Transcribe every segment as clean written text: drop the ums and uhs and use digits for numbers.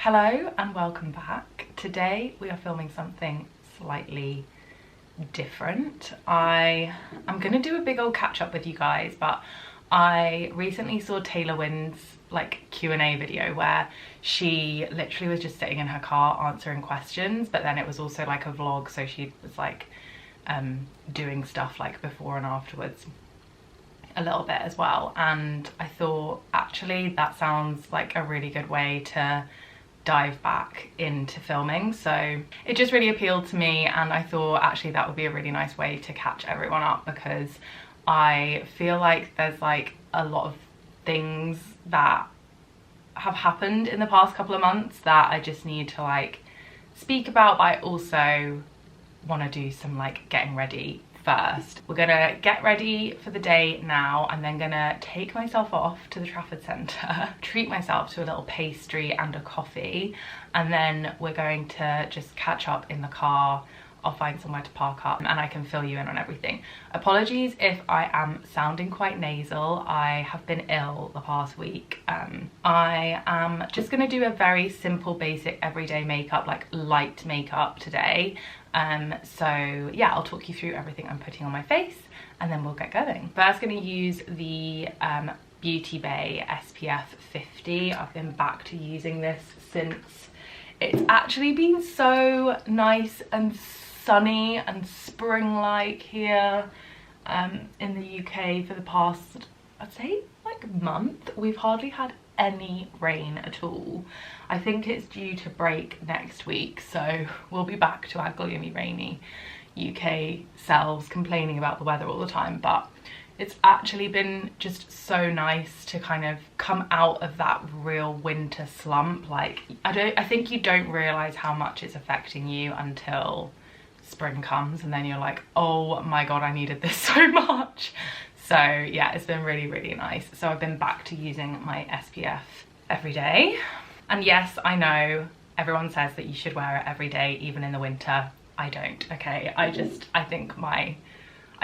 Hello and welcome back. Today we are filming something slightly different. I am gonna do a big old catch up with you guys, but I recently saw Taylor Wynn's Q&A video where she literally was just sitting in her car answering questions, but then it was also like a vlog, so she was doing stuff before and afterwards a little bit as well. And I thought actually that sounds like a really good way to dive back into filming, so it just really appealed to me, and I thought actually that would be a really nice way to catch everyone up, because I feel like there's a lot of things that have happened in the past couple of months that I just need to speak about, but I also want to do some getting ready first. We're gonna get ready for the day now. I'm then gonna take myself off to the Trafford Centre, treat myself to a little pastry and a coffee, and then we're going to just catch up in the car. I'll find somewhere to park up and I can fill you in on everything. Apologies if I am sounding quite nasal. I have been ill the past week. I am just gonna do a very simple, basic, everyday makeup, light makeup today. So yeah, I'll talk you through everything I'm putting on my face and then we'll get going. First, gonna use the Beauty Bay SPF 50. I've been back to using this since it's actually been so nice and sunny and spring-like here in the UK for the past, I'd say, month. We've hardly had any rain at all. I think it's due to break next week, so we'll be back to our gloomy, rainy UK selves complaining about the weather all the time, but it's actually been just so nice to kind of come out of that real winter slump. I think you don't realise how much it's affecting you until spring comes, and then you're like, oh my god, I needed this so much. So yeah, it's been really, really nice. So I've been back to using my SPF every day. And yes, I know everyone says that you should wear it every day, even in the winter. I don't, okay? I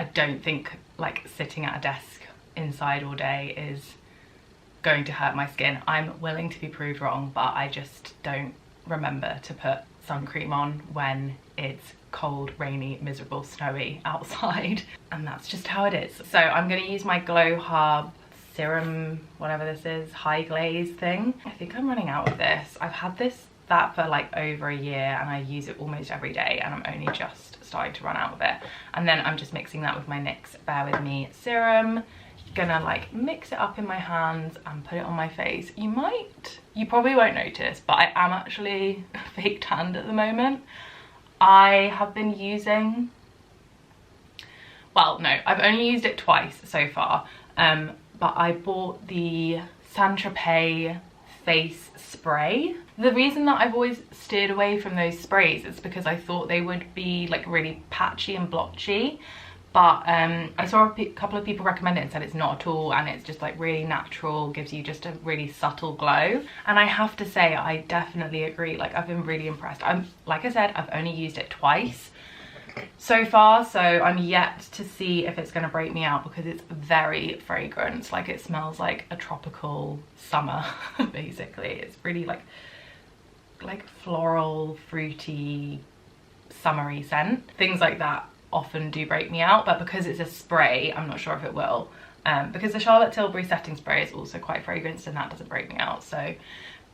don't think sitting at a desk inside all day is going to hurt my skin. I'm willing to be proved wrong, but I just don't remember to put sun cream on when it's cold, rainy, miserable, snowy outside, and that's just how it is. So I'm going to use my Glow Hub Serum, whatever this is, high glaze thing. I think I'm running out of this. I've had that for over a year and I use it almost every day, and I'm only just starting to run out of it. And then I'm just mixing that with my Nyx Bare With Me serum. Gonna mix it up in my hands and put it on my face. You probably won't notice, but I am actually fake tanned at the moment. I have been using, well, no, I've only used it twice so far, but I bought the Saint-Tropez face spray. The reason that I've always steered away from those sprays is because I thought they would be really patchy and blotchy, but I saw a couple of people recommend it and said it's not at all, and it's just really natural, gives you just a really subtle glow. And I have to say, I definitely agree. I've been really impressed. Like I said, I've only used it twice so far, so I'm yet to see if it's going to break me out, because it's very fragrant. It smells like a tropical summer basically. It's really like floral, fruity, summery scent. Things like that often do break me out, but because it's a spray, I'm not sure if it will, because the Charlotte Tilbury setting spray is also quite fragranced and that doesn't break me out, so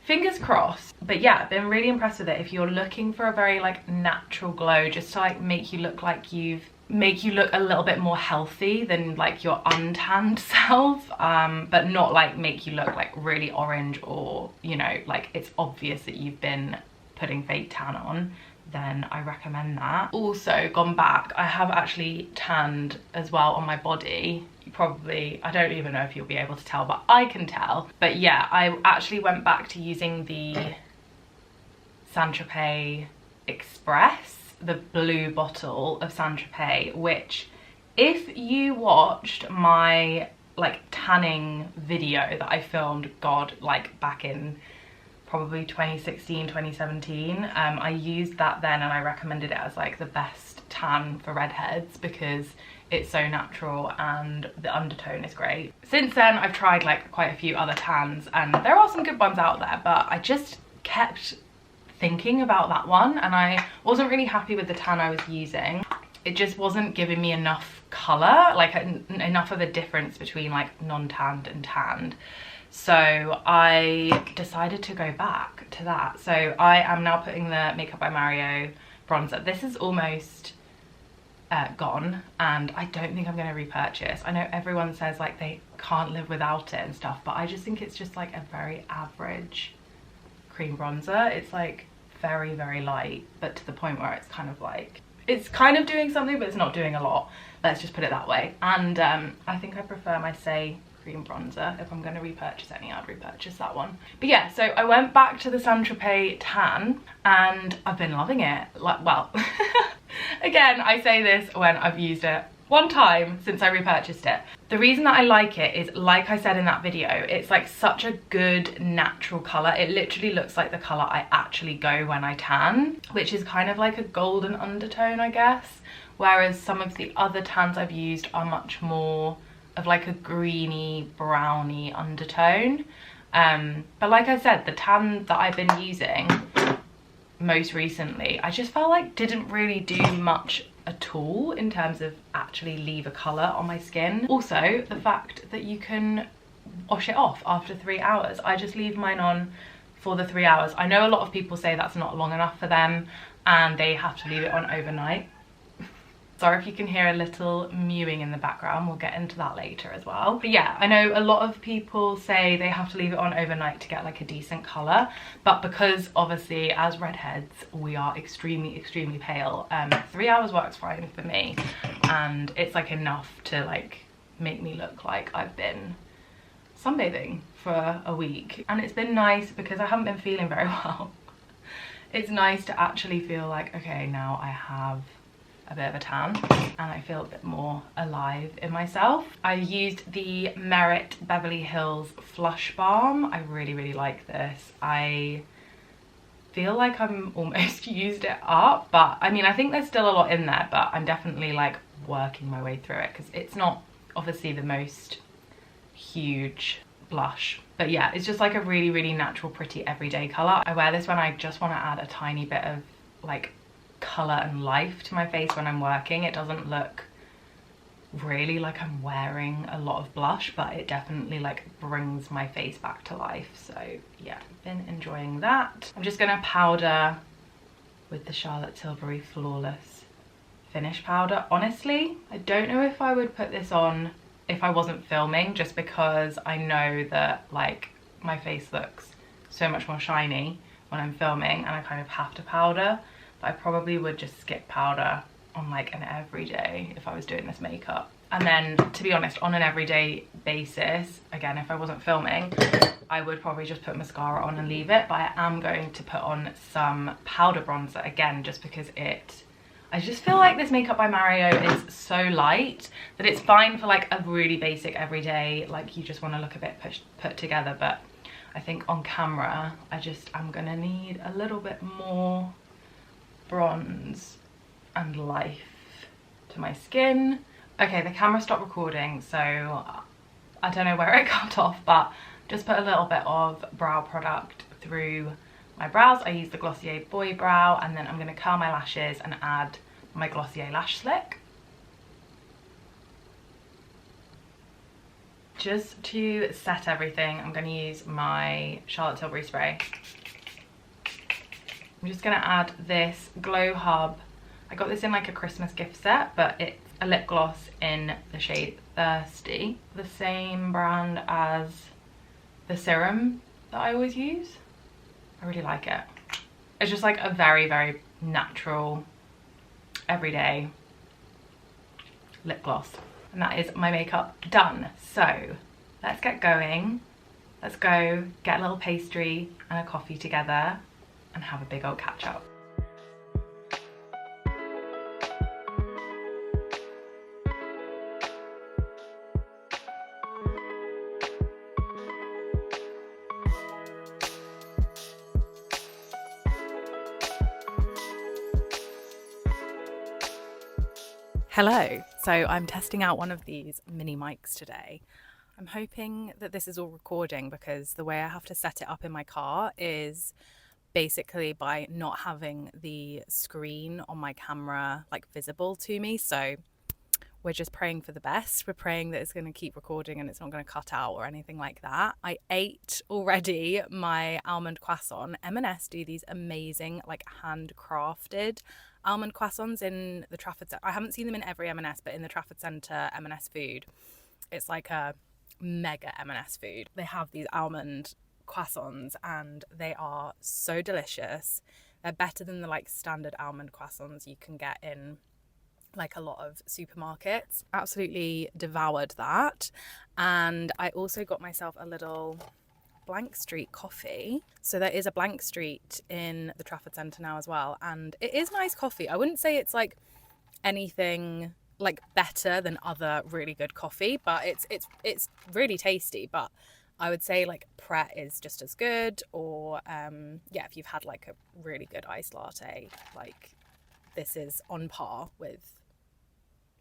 fingers crossed. But yeah, I've been really impressed with it. If you're looking for a very natural glow, just to make you look a little bit more healthy than your untanned self, but not make you look really orange, or it's obvious that you've been putting fake tan on, then I recommend that. Also, gone back, I have actually tanned as well on my body. You probably, I don't even know if you'll be able to tell, but I can tell. But yeah, I actually went back to using the Saint-Tropez Express, the blue bottle of Saint-Tropez, which if you watched my tanning video that I filmed, back in probably 2016, 2017, I used that then, and I recommended it as the best tan for redheads because it's so natural and the undertone is great. Since then I've tried quite a few other tans, and there are some good ones out there, but I just kept thinking about that one, and I wasn't really happy with the tan I was using. It just wasn't giving me enough colour, like enough of a difference between like non-tanned and tanned. So I decided to go back to that. So I am now putting the Makeup by Mario bronzer. This is almost gone, and I don't think I'm going to repurchase. I know everyone says like they can't live without it and stuff, but I just think it's just like a very average cream bronzer. It's like very, very light, but to the point where it's kind of like, it's kind of doing something, but it's not doing a lot. Let's just put it that way. And I think I prefer my Say cream bronzer. If I'm going to repurchase any, I'd repurchase that one. But yeah, so I went back to the Saint Tropez tan, and I've been loving it. Like, well, again, I say this when I've used it one time since I repurchased it. The reason that I like it is, like I said in that video, it's like such a good natural colour. It literally looks like the colour I actually go when I tan, which is kind of like a golden undertone, I guess. Whereas some of the other tans I've used are much more of like a greeny, browny undertone. But like I said, the tan that I've been using most recently, I just felt like didn't really do much at all in terms of actually leave a colour on my skin. Also, the fact that you can wash it off after 3 hours. I just leave mine on for the 3 hours. I know a lot of people say that's not long enough for them and they have to leave it on overnight. Sorry if you can hear a little mewing in the background, we'll get into that later as well. But yeah, I know a lot of people say they have to leave it on overnight to get like a decent colour, but because obviously as redheads we are extremely, extremely pale, 3 hours works fine for me, and it's like enough to like make me look like I've been sunbathing for a week. And it's been nice because I haven't been feeling very well. It's nice to actually feel like, okay, now I have a bit of a tan and I feel a bit more alive in myself. I used the Merit Beverly Hills Flush Balm. I really, really like this. I feel like I'm almost used it up, but I mean, I think there's still a lot in there, but I'm definitely like working my way through it because it's not obviously the most huge blush. But yeah, it's just like a really, really natural, pretty everyday colour. I wear this when I just want to add a tiny bit of like colour and life to my face when I'm working. It doesn't look really like I'm wearing a lot of blush, but it definitely like brings my face back to life. So yeah, I've been enjoying that. I'm just gonna powder with the Charlotte Tilbury Flawless Finish powder. Honestly, I don't know if I would put this on if I wasn't filming, just because I know that like my face looks so much more shiny when I'm filming and I kind of have to powder. But I probably would just skip powder on like an everyday if I was doing this makeup. And then, to be honest, on an everyday basis, again, if I wasn't filming, I would probably just put mascara on and leave it. But I am going to put on some powder bronzer again, just because I just feel like this Makeup by Mario is so light that it's fine for like a really basic everyday, like you just want to look a bit put together. But I think on camera, I'm gonna need a little bit more bronze and life to my skin. Okay, the camera stopped recording, so I don't know where it cut off, but just put a little bit of brow product through my brows. I use the Glossier Boy Brow, and then I'm going to curl my lashes and add my Glossier Lash Slick. Just to set everything, I'm going to use my Charlotte Tilbury spray. I'm just going to add this Glow Hub. I got this in like a Christmas gift set, but it's a lip gloss in the shade Thirsty. The same brand as the Serum that I always use. I really like it. It's just like a very, very natural, everyday lip gloss. And that is my makeup done. So let's get going. Let's go get a little pastry and a coffee together and have a big old catch up. Hello, so I'm testing out one of these mini mics today. I'm hoping that this is all recording because the way I have to set it up in my car is basically by not having the screen on my camera like visible to me. So we're just praying for the best. We're praying that it's going to keep recording and it's not going to cut out or anything like that. I ate already my almond croissant. M&S do these amazing like handcrafted almond croissants in the Trafford Centre. I haven't seen them in every M&S, but in the Trafford Centre M&S food, it's like a mega M&S food. They have these almond croissants and they are so delicious. They're better than the like standard almond croissants you can get in like a lot of supermarkets. Absolutely devoured that. And I also got myself a little Blank Street coffee. So there is a Blank Street in the Trafford Centre now as well, and it is nice coffee. I wouldn't say it's like anything like better than other really good coffee, but it's really tasty. But I would say like Pret is just as good, or yeah, if you've had like a really good iced latte, like this is on par with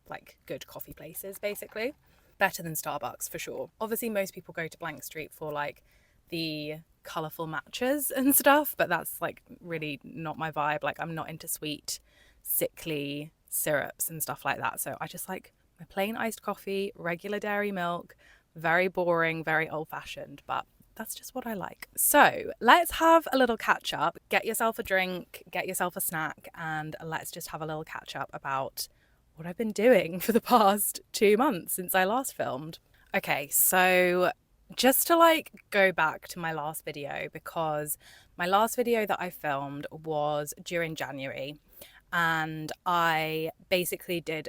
like good coffee places, basically. Better than Starbucks for sure. Obviously most people go to Blank Street for like the colourful matchas and stuff, but that's like really not my vibe. Like I'm not into sweet sickly syrups and stuff like that, so I just like my plain iced coffee, regular dairy milk. Very boring, very old-fashioned, but that's just what I like. So let's have a little catch up. Get yourself a drink, get yourself a snack, and let's just have a little catch up about what I've been doing for the past 2 months since I last filmed. Okay, so just to like go back to my last video, because my last video that I filmed was during January, and I basically did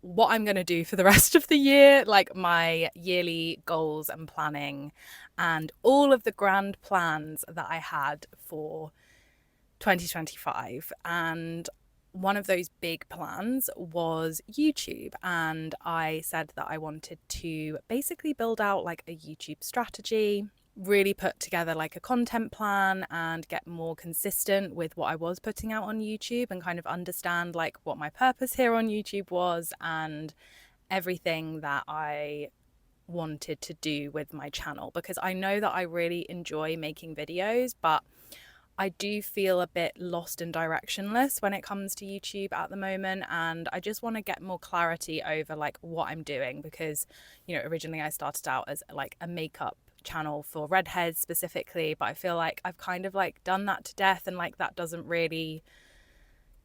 what I'm going to do for the rest of the year, like my yearly goals and planning and all of the grand plans that I had for 2025. And one of those big plans was YouTube, and I said that I wanted to basically build out like a YouTube strategy, really put together like a content plan and get more consistent with what I was putting out on YouTube, and kind of understand like what my purpose here on YouTube was and everything that I wanted to do with my channel, because I know that I really enjoy making videos, but I do feel a bit lost and directionless when it comes to YouTube at the moment, and I just want to get more clarity over like what I'm doing, because you know originally I started out as like a makeup channel for redheads specifically, but I feel like I've kind of like done that to death, and like that doesn't really,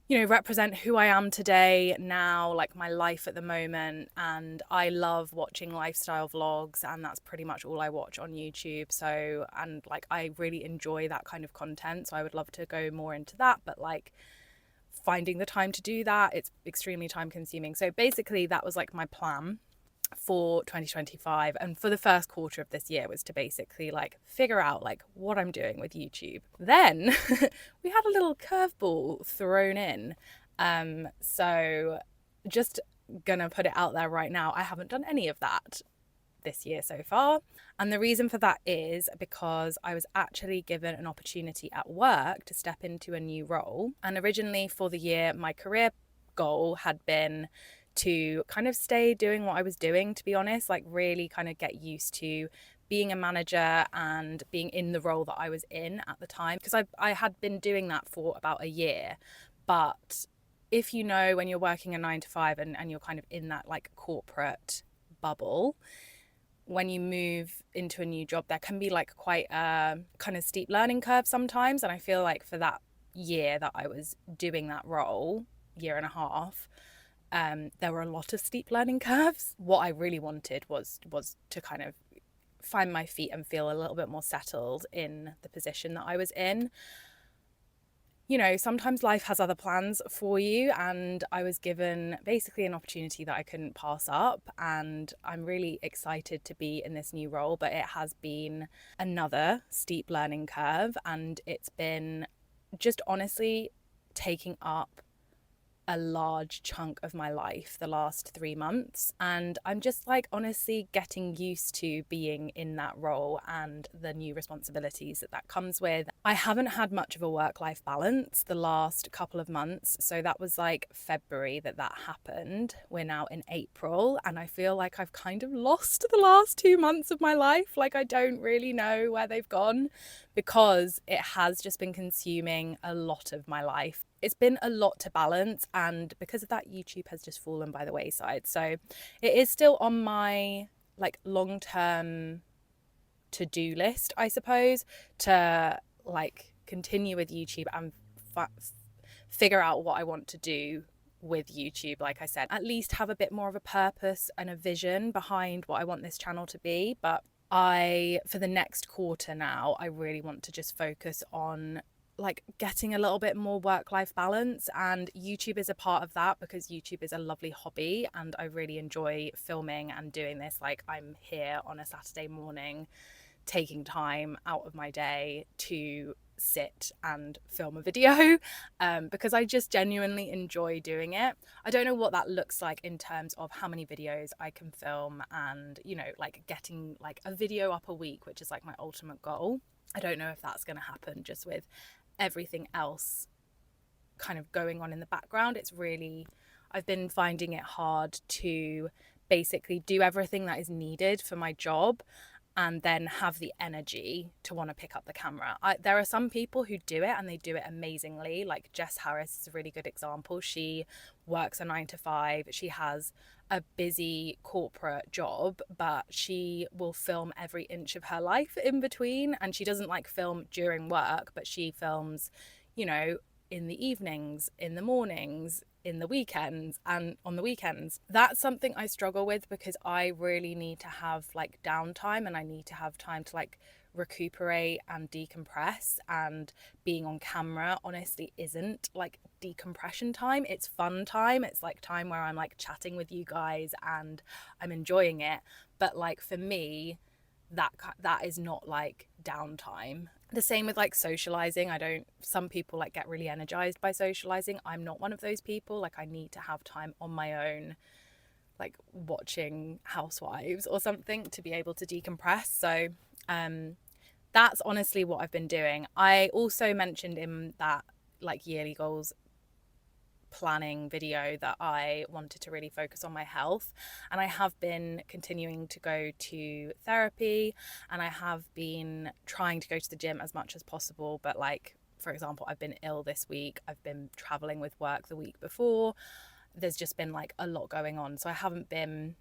you know, represent who I am today now, like my life at the moment. And I love watching lifestyle vlogs, and that's pretty much all I watch on YouTube. So, and like I really enjoy that kind of content, so I would love to go more into that, but like finding the time to do that, it's extremely time consuming. So basically that was like my plan for 2025 and for the first quarter of this year, was to basically like figure out like what I'm doing with YouTube. Then we had a little curveball thrown in, so just gonna put it out there right now, I haven't done any of that this year so far, and the reason for that is because I was actually given an opportunity at work to step into a new role. And originally for the year, my career goal had been to kind of stay doing what I was doing, to be honest, like really kind of get used to being a manager and being in the role that I was in at the time, because I had been doing that for about a year. But if you know, when you're working a 9 to 5 and you're kind of in that like corporate bubble, when you move into a new job, there can be like quite a kind of steep learning curve sometimes. And I feel like for that year that I was doing that role, year and a half, there were a lot of steep learning curves. What I really wanted was to kind of find my feet and feel a little bit more settled in the position that I was in. You know, sometimes life has other plans for you, and I was given basically an opportunity that I couldn't pass up, and I'm really excited to be in this new role, but it has been another steep learning curve, and it's been just honestly taking up a large chunk of my life the last 3 months, and I'm just like honestly getting used to being in that role and the new responsibilities that comes with. I haven't had much of a work-life balance the last couple of months, so that was like February that happened. We're now in April, and I feel like I've kind of lost the last 2 months of my life. Like, I don't really know where they've gone, because it has just been consuming a lot of my life. It's been a lot to balance, and because of that, YouTube has just fallen by the wayside. So it is still on my like long-term to-do list, I suppose, to like continue with YouTube and figure out what I want to do with YouTube. Like I said, at least have a bit more of a purpose and a vision behind what I want this channel to be. But for the next quarter now, I really want to just focus on like getting a little bit more work-life balance, and YouTube is a part of that, because YouTube is a lovely hobby and I really enjoy filming and doing this. Like, I'm here on a Saturday morning taking time out of my day to sit and film a video, because I just genuinely enjoy doing it. I don't know what that looks like in terms of how many videos I can film, and like getting like a video up a week, which is like my ultimate goal. I don't know if that's going to happen just with everything else kind of going on in the background. I've been finding it hard to basically do everything that is needed for my job and then have the energy to want to pick up the camera. There are some people who do it and they do it amazingly. Like Jess Harris is a really good example. She works a 9 to 5. She has a busy corporate job, but she will film every inch of her life in between. And she doesn't like film during work, but she films, in the evenings, in the mornings, in the weekends, and on the weekends. That's something I struggle with, because I really need to have like downtime, and I need to have time to like recuperate and decompress, and being on camera honestly isn't like decompression time. It's fun time. It's like time where I'm like chatting with you guys and I'm enjoying it, but like for me, that is not like downtime. The same with like socializing. Some people like get really energized by socializing. I'm not one of those people. Like, I need to have time on my own, like watching Housewives or something, to be able to decompress. So that's honestly what I've been doing. I also mentioned in that like yearly goals planning video that I wanted to really focus on my health, and I have been continuing to go to therapy, and I have been trying to go to the gym as much as possible. But like, for example, I've been ill this week, I've been traveling with work the week before, there's just been like a lot going on, so I haven't been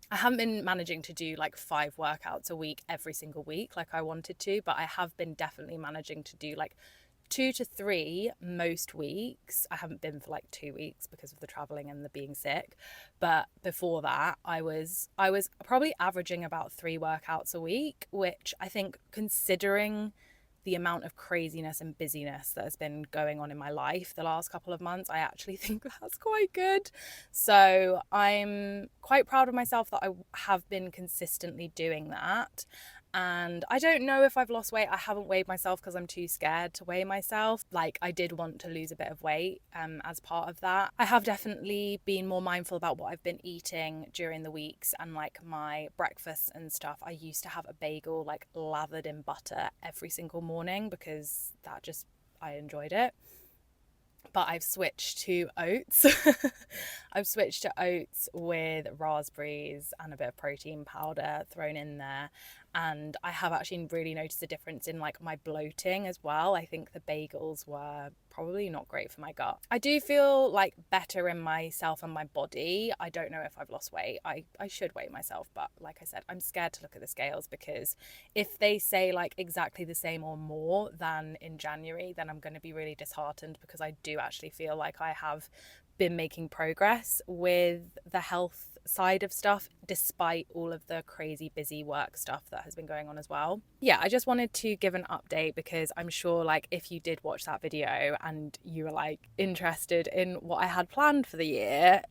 managing to do like 5 workouts a week every single week like I wanted to, but I have been definitely managing to do like 2 to 3 most weeks. I haven't been for like 2 weeks because of the traveling and the being sick, but before that I was probably averaging about 3 workouts a week, which I think, considering the amount of craziness and busyness that has been going on in my life the last couple of months, I actually think that's quite good. So I'm quite proud of myself that I have been consistently doing that. And I don't know if I've lost weight. I haven't weighed myself because I'm too scared to weigh myself. Like, I did want to lose a bit of weight as part of that. I have definitely been more mindful about what I've been eating during the weeks, and like my breakfast and stuff. I used to have a bagel like lathered in butter every single morning because I enjoyed it. But I've switched to oats. I've switched to oats with raspberries and a bit of protein powder thrown in there. And I have actually really noticed a difference in like my bloating as well. I think the bagels were probably not great for my gut. I do feel like better in myself and my body. I don't know if I've lost weight. I should weigh myself, but like I said, I'm scared to look at the scales, because if they say like exactly the same or more than in January, then I'm going to be really disheartened, because I do actually feel like I have been making progress with the health side of stuff, despite all of the crazy busy work stuff that has been going on as well. Yeah, I just wanted to give an update, because I'm sure like if you did watch that video and you were like interested in what I had planned for the year,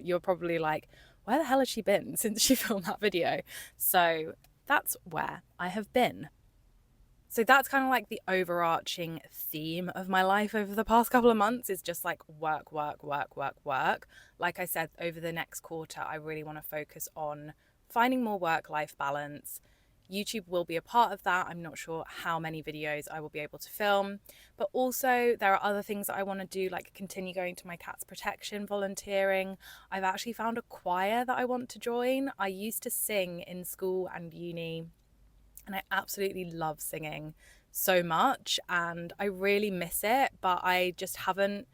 you're probably like, where the hell has she been since she filmed that video? So that's where I have been. So that's kind of like the overarching theme of my life over the past couple of months, is just like work, work, work, work, work. Like I said, over the next quarter, I really want to focus on finding more work-life balance. YouTube will be a part of that. I'm not sure how many videos I will be able to film, but also there are other things that I want to do, like continue going to my cat's protection volunteering. I've actually found a choir that I want to join. I used to sing in school and uni, and I absolutely love singing so much, and I really miss it, but I just haven't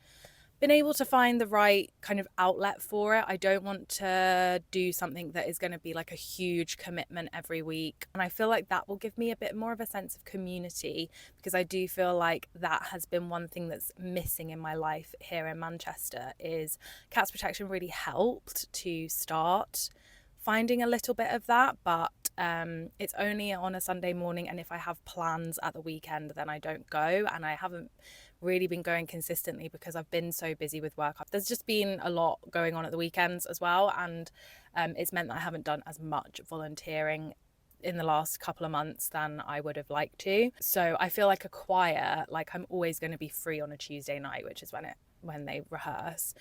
been able to find the right kind of outlet for it. I don't want to do something that is going to be like a huge commitment every week, and I feel like that will give me a bit more of a sense of community, because I do feel like that has been one thing that's missing in my life here in Manchester. Is Cats Protection really helped to start finding a little bit of that, but it's only on a Sunday morning, and if I have plans at the weekend, then I don't go, and I haven't really been going consistently because I've been so busy with work. There's just been a lot going on at the weekends as well, and it's meant that I haven't done as much volunteering in the last couple of months than I would have liked to. So I feel like a choir, like I'm always going to be free on a Tuesday night, which is when they rehearse.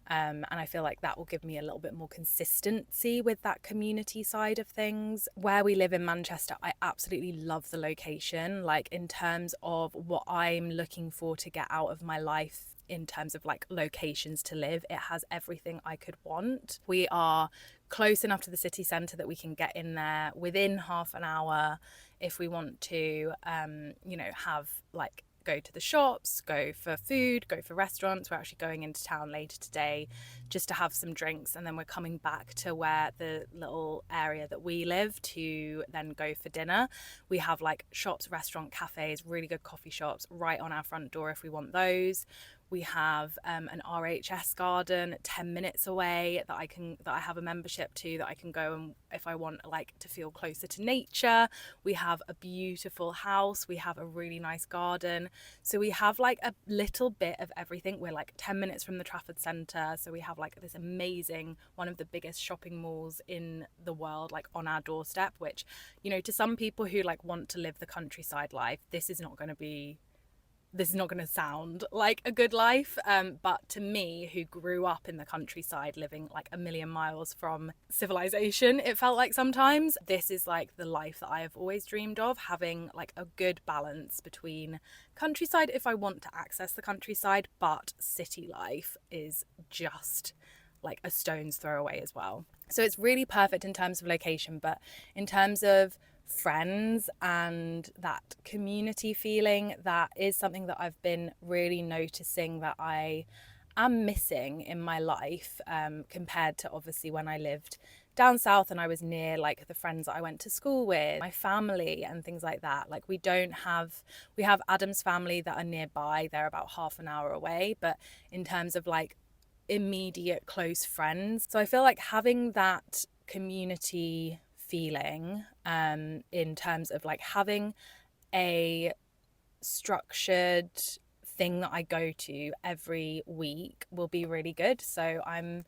And I feel like that will give me a little bit more consistency with that community side of things. Where we live in Manchester, I absolutely love the location. Like in terms of what I'm looking for to get out of my life, in terms of like locations to live, it has everything I could want. We are close enough to the city centre that we can get in there within half an hour if we want to, have like go to the shops, go for food, go for restaurants. We're actually going into town later today just to have some drinks, and then we're coming back to where the little area that we live to then go for dinner. We have like shops, restaurant, cafes, really good coffee shops right on our front door if we want those. We have an RHS garden 10 minutes away that I have a membership to, that I can go and if I want like to feel closer to nature. We have a beautiful house. We have a really nice garden. So we have like a little bit of everything. We're like 10 minutes from the Trafford Centre. So we have like this amazing, one of the biggest shopping malls in the world, like on our doorstep, which, to some people who like want to live the countryside life, this is not going to sound like a good life, but to me, who grew up in the countryside living like a million miles from civilization, it felt like sometimes, this is like the life that I have always dreamed of, having like a good balance between countryside if I want to access the countryside, but city life is just like a stone's throw away as well. So it's really perfect in terms of location, but in terms of friends and that community feeling, that is something that I've been really noticing that I am missing in my life, compared to obviously when I lived down south and I was near like the friends that I went to school with, my family and things like that. Like we have Adam's family that are nearby, they're about half an hour away, but in terms of like immediate close friends, so I feel like having that community feeling, in terms of like having a structured thing that I go to every week will be really good. So I'm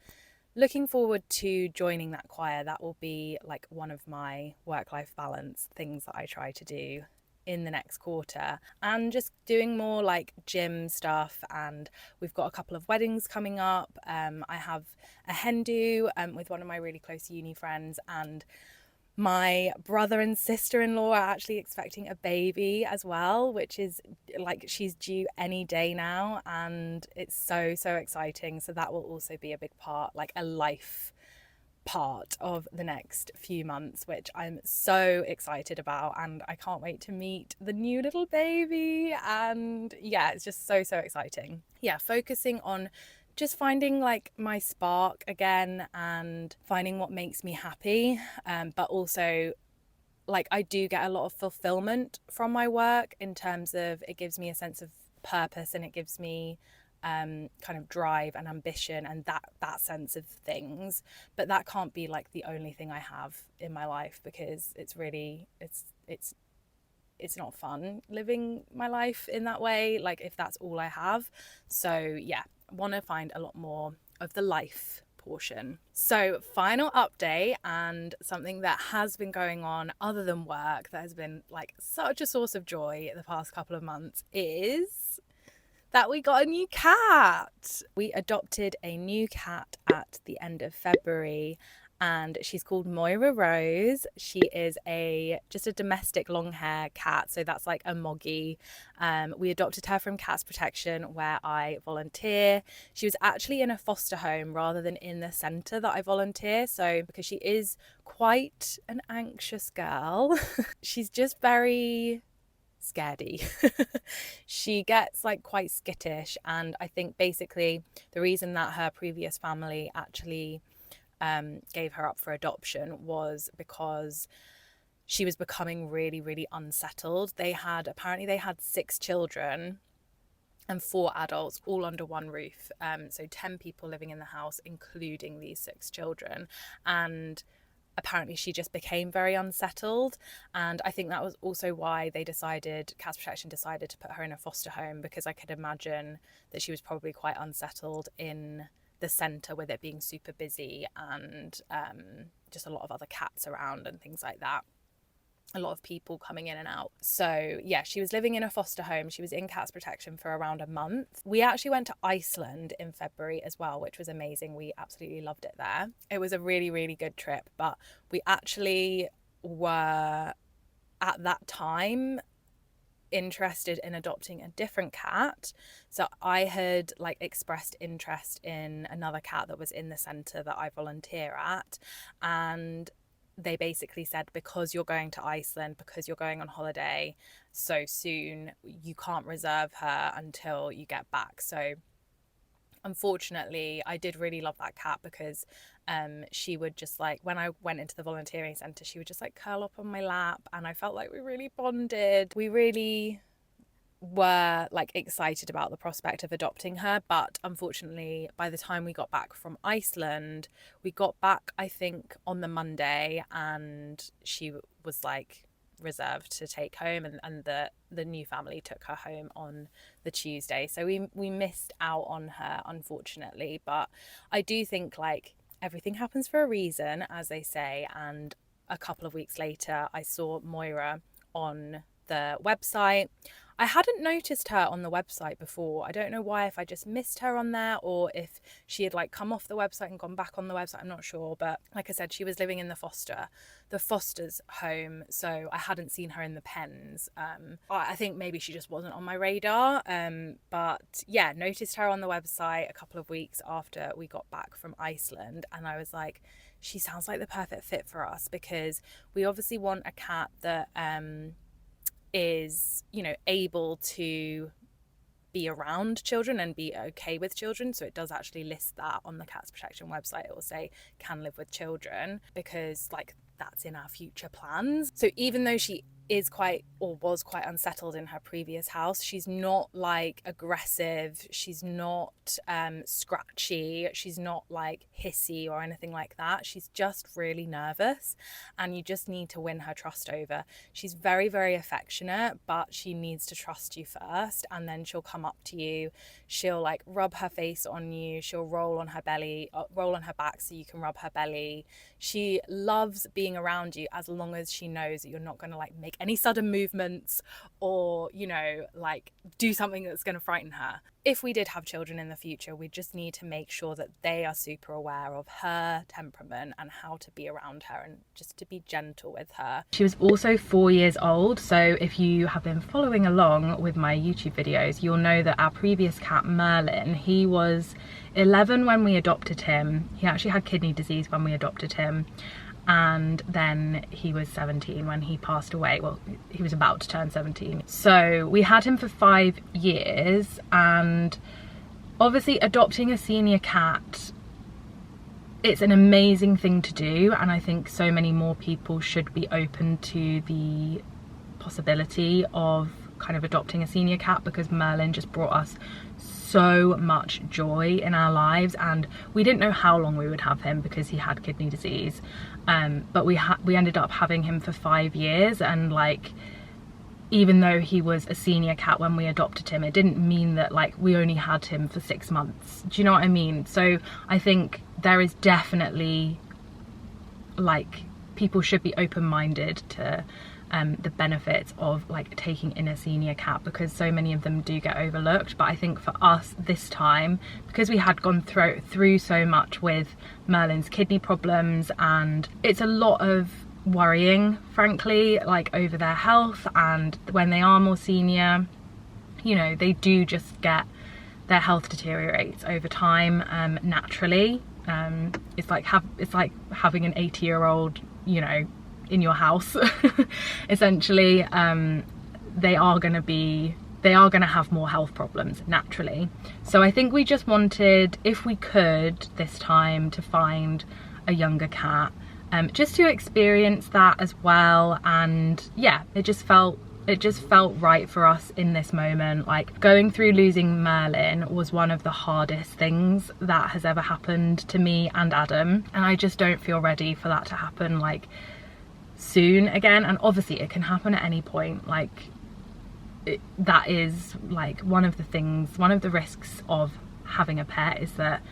looking forward to joining that choir. That will be like one of my work-life balance things that I try to do in the next quarter, and just doing more like gym stuff. And we've got a couple of weddings coming up. I have a hen do with one of my really close uni friends, and my brother and sister-in-law are actually expecting a baby as well, which is like, she's due any day now, and it's so exciting. So that will also be a big part, like a life part of the next few months, which I'm so excited about, and I can't wait to meet the new little baby. And yeah, it's just so exciting. Yeah, focusing on just finding like my spark again and finding what makes me happy, but also like I do get a lot of fulfillment from my work in terms of it gives me a sense of purpose, and it gives me kind of drive and ambition and that sense of things. But that can't be like the only thing I have in my life, because it's not fun living my life in that way, like if that's all I have. So yeah, want to find a lot more of the life portion. So final update, and something that has been going on other than work that has been like such a source of joy the past couple of months, is that we got a new cat. We adopted a new cat at the end of February, and she's called Moira Rose. She is just a domestic long hair cat, so that's like a moggy. We adopted her from Cats Protection, where I volunteer. She was actually in a foster home rather than in the centre that I volunteer, so because she is quite an anxious girl, she's just very scaredy. She gets like quite skittish, and I think basically the reason that her previous family actually gave her up for adoption was because she was becoming really, really unsettled. Apparently they had 6 children and 4 adults all under one roof, so 10 people living in the house, including these 6 children, and apparently she just became very unsettled. And I think that was also why Cats Protection decided to put her in a foster home, because I could imagine that she was probably quite unsettled in the centre, with it being super busy and just a lot of other cats around and things like that. A lot of people coming in and out. So yeah, she was living in a foster home. She was in Cats Protection for around a month. We actually went to Iceland in February as well, which was amazing. We absolutely loved it there. It was a really, really good trip, but we actually were at that time interested in adopting a different cat. So I had like expressed interest in another cat that was in the centre that I volunteer at, and they basically said, because you're going to Iceland, because you're going on holiday so soon, you can't reserve her until you get back. So unfortunately, I did really love that cat, because she would just like, when I went into the volunteering centre, she would just like curl up on my lap, and I felt like we really bonded. We really were like excited about the prospect of adopting her, but unfortunately by the time we got back from Iceland, we got back I think on the Monday, and she was like reserved to take home, and the new family took her home on the Tuesday, so we missed out on her, unfortunately. But I do think like everything happens for a reason, as they say, and a couple of weeks later I saw Moira on the website. I hadn't noticed her on the website before. I don't know why, if I just missed her on there or if she had like come off the website and gone back on the website, I'm not sure. But like I said, she was living in the foster's home, so I hadn't seen her in the pens. I think maybe she just wasn't on my radar. But yeah, noticed her on the website a couple of weeks after we got back from Iceland, and I was like, she sounds like the perfect fit for us, because we obviously want a cat that is, you know, able to be around children and be okay with children. So it does actually list that on the Cats Protection website. It will say can live with children, because like that's in our future plans. So even though she is quite, or was quite, unsettled in her previous house, she's not like aggressive, she's not scratchy, she's not like hissy or anything like that. She's just really nervous, and you just need to win her trust over. She's very, very affectionate, but she needs to trust you first, and then she'll come up to you, she'll like rub her face on you, she'll roll on her belly, roll on her back so you can rub her belly. She loves being around you as long as she knows that you're not going to like make any sudden movements or, you know, like do something that's going to frighten her. If we did have children in the future, we just need to make sure that they are super aware of her temperament and how to be around her and just to be gentle with her. She was also 4 years old, so if you have been following along with my YouTube videos, you'll know that our previous cat Merlin, he was 11 when we adopted him. He actually had kidney disease when we adopted him, and then he was 17 when he passed away. Well, he was about to turn 17. So we had him for 5 years, and obviously adopting a senior cat, it's an amazing thing to do, and I think so many more people should be open to the possibility of kind of adopting a senior cat, because Merlin just brought us so much joy in our lives, and we didn't know how long we would have him because he had kidney disease, but we ended up having him for 5 years, and like even though he was a senior cat when we adopted him, it didn't mean that like we only had him for 6 months. Do you know what I mean? So I think there is definitely, like, people should be open-minded to the benefits of like taking in a senior cat, because so many of them do get overlooked. But I think for us this time, because we had gone through so much with Merlin's kidney problems, and it's a lot of worrying, frankly, like over their health, and when they are more senior, you know, they do just get, their health deteriorates over time naturally. It's like having an 80-year-old, you know, in your house. Essentially, they are going to have more health problems naturally. So I think we just wanted, if we could this time, to find a younger cat, just to experience that as well. And yeah, it just felt right for us in this moment. Like, going through losing Merlin was one of the hardest things that has ever happened to me and Adam, and I just don't feel ready for that to happen like soon again. And obviously it can happen at any point. Like, that is like one of the risks of having a pet, is that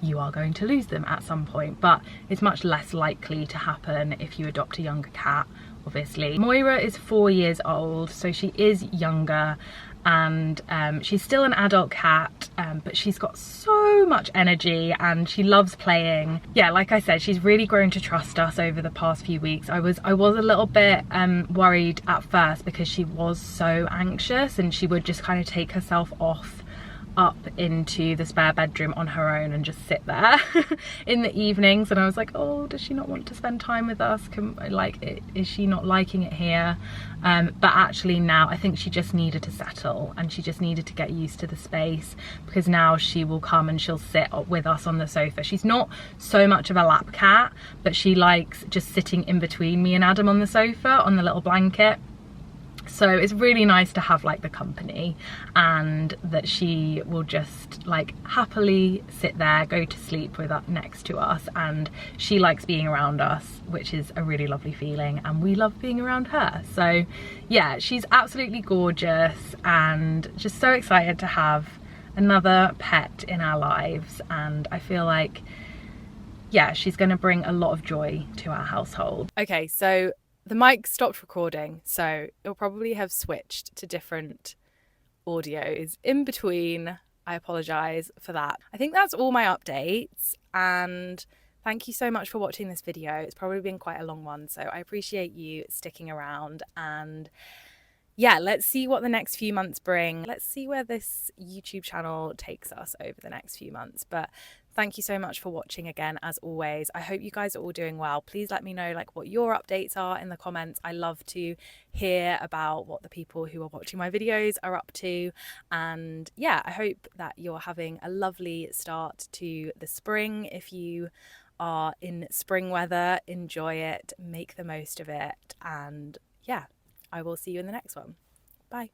you are going to lose them at some point, but it's much less likely to happen if you adopt a younger cat, obviously. Moira is 4 years old, so she is younger, and she's still an adult cat, but she's got so much energy and she loves playing. Yeah, like I said, she's really grown to trust us over the past few weeks. I was a little bit worried at first, because she was so anxious and she would just kind of take herself off up into the spare bedroom on her own and just sit there in the evenings, and I was like, oh, does she not want to spend time with us? Is she not liking it here? But actually now I think she just needed to settle, and she just needed to get used to the space, because now she will come and she'll sit with us on the sofa. She's not so much of a lap cat, but she likes just sitting in between me and Adam on the sofa on the little blanket. So it's really nice to have like the company, and that she will just like happily sit there, go to sleep with us next to us, and she likes being around us, which is a really lovely feeling, and we love being around her. So yeah, she's absolutely gorgeous, and just so excited to have another pet in our lives. And I feel like, yeah, she's going to bring a lot of joy to our household. Okay, so the mic stopped recording, so it'll probably have switched to different audios in between. I apologise for that. I think that's all my updates, and thank you so much for watching this video. It's probably been quite a long one, so I appreciate you sticking around. And yeah, let's see what the next few months bring. Let's see where this YouTube channel takes us over the next few months. But thank you so much for watching again, as always. I hope you guys are all doing well. Please let me know like what your updates are in the comments. I love to hear about what the people who are watching my videos are up to. And yeah, I hope that you're having a lovely start to the spring. If you are in spring weather, enjoy it, make the most of it. And yeah, I will see you in the next one. Bye.